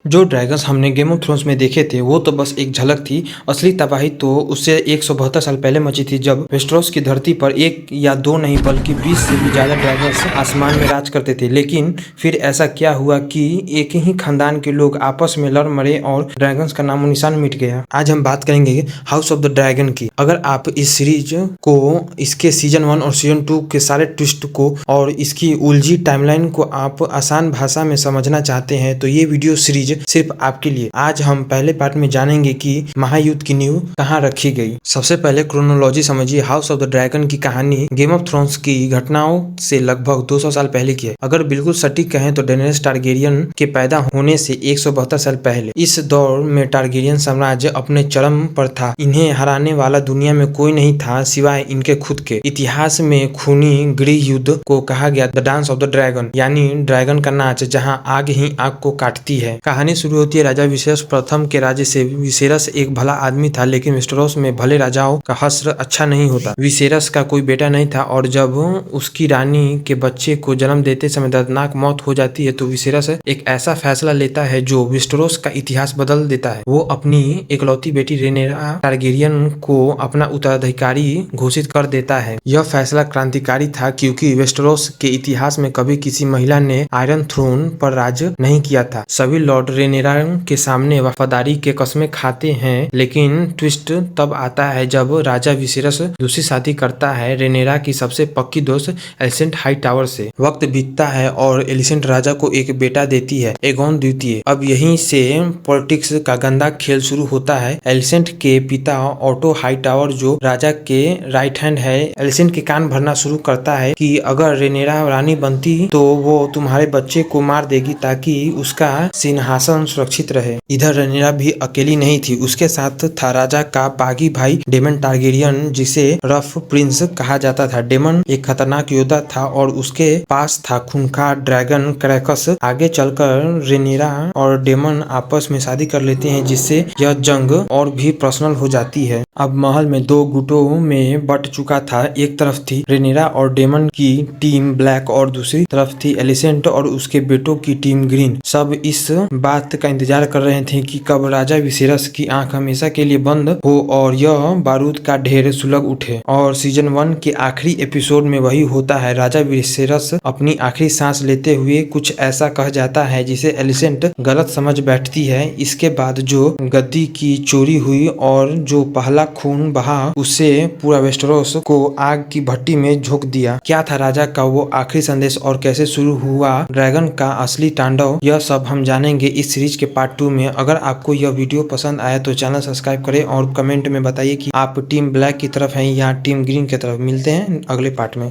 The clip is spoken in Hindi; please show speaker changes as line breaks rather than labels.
जो ड्रैगन्स हमने गेम ऑफ थ्रोन्स में देखे थे वो तो बस एक झलक थी। असली तबाही तो उससे 172 साल पहले मची थी, जब वेस्टेरोस की धरती पर एक या दो नहीं बल्कि 20 से भी ज्यादा ड्रैगन्स आसमान में राज करते थे। लेकिन फिर ऐसा क्या हुआ कि एक ही खानदान के लोग आपस में लड़ मरे और ड्रैगन्स का नामो निशान मिट गया। आज हम बात करेंगे हाउस ऑफ द ड्रैगन की। अगर आप इस सीरीज को, इसके सीजन 1 और सीजन 2 के सारे ट्विस्ट को और इसकी उलझी टाइमलाइन को आप आसान भाषा में समझना चाहते हैं तो ये वीडियो सीरीज सिर्फ आपके लिए। आज हम पहले पार्ट में जानेंगे कि महायुद्ध की नींव कहां रखी गई। सबसे पहले क्रोनोलॉजी समझिए। हाउस ऑफ द ड्रैगन की कहानी गेम ऑफ थ्रोन्स की घटनाओं से लगभग 200 साल पहले की है। अगर बिल्कुल सटीक कहें तो डेनेरिस टारगेरियन के पैदा होने से 172 साल पहले। इस दौर में टारगेरियन साम्राज्य अपने चरम पर था। इन्हें हराने वाला दुनिया में कोई नहीं था सिवाय इनके खुद के। इतिहास में खूनी गृह युद्ध को कहा गया the dance of the dragon, यानी ड्रैगन का नाच, जहां आग ही आग को काटती है। कहानी शुरू होती है राजा विसेरस प्रथम के राज्य से। विसेरस एक भला आदमी था, लेकिन वेस्टेरोस में भले राजाओं का हश्र अच्छा नहीं होता। विसेरस का कोई बेटा नहीं था और जब उसकी रानी के बच्चे को जन्म देते समय दर्दनाक मौत हो जाती है तो विसेरस एक ऐसा फैसला लेता है जो वेस्टेरोस का इतिहास बदल देता है। वो अपनी इकलौती बेटी रेनेरा टारगेरियन को अपना उत्तराधिकारी घोषित कर देता है। यह फैसला क्रांतिकारी था क्योंकि वेस्टेरोस के इतिहास में कभी किसी महिला ने आयरन थ्रोन पर राज नहीं किया था। सभी लॉर्ड रेनेरा के सामने वफादारी के कस्में खाते हैं, लेकिन ट्विस्ट तब आता है जब राजा विसेरस दूसरी शादी करता है रेनेरा की सबसे पक्की दोस्त एलिसेंट हाईटावर से। वक्त बीतता है और एलिसेंट राजा को एक बेटा देती है, एगोन द्वितीय। अब यहीं से पॉलिटिक्स का गंदा खेल शुरू होता है। एलिसेंट के पिता ऑटो हाईटावर, जो राजा के राइट हैंड है, एलिसेंट के कान भरना शुरू करता है कि अगर रेनेरा रानी बनती तो वो तुम्हारे बच्चे को मार देगी ताकि उसका सिंहासन सुरक्षित रहे। इधर रेनेरा भी अकेली नहीं थी, उसके साथ था राजा का बागी भाई डेमन टारगेरियन, जिसे रफ प्रिंस कहा जाता था। डेमन एक खतरनाक योद्धा था और उसके पास था खूंखार ड्रैगन क्रैकस। आगे चलकर रेनेरा और डेमन आपस में शादी कर लेते हैं, जिससे यह जंग और भी पर्सनल हो जाती है। अब महल में दो गुटों में बट चुका था। एक तरफ थी रेनेरा और डेमन की टीम ब्लैक और दूसरी तरफ थी एलिसेंट और उसके बेटों की टीम ग्रीन। सब इस बात का इंतजार कर रहे थे कि कब राजा विसेरस की आंख हमेशा के लिए बंद हो और यह बारूद का ढेर सुलग उठे। और सीजन 1 के आखिरी एपिसोड में वही होता है। राजा विसेरस अपनी आखिरी सांस लेते हुए कुछ ऐसा कह जाता है जिसे एलिसेंट गलत समझ बैठती है। इसके बाद जो गद्दी की चोरी हुई और जो पहला खून बहा, उससे पूरा वेस्टेरोस को आग की भट्टी में झोंक दिया। क्या था राजा का वो आखिरी संदेश और कैसे शुरू हुआ ड्रैगन का असली तांडव, यह सब हम जानेंगे इस सीरीज के पार्ट 2 में। अगर आपको यह वीडियो पसंद आया तो चैनल सब्सक्राइब करें और कमेंट में बताइए कि आप टीम ब्लैक की तरफ हैं या टीम ग्रीन की तरफ। मिलते हैं अगले पार्ट में।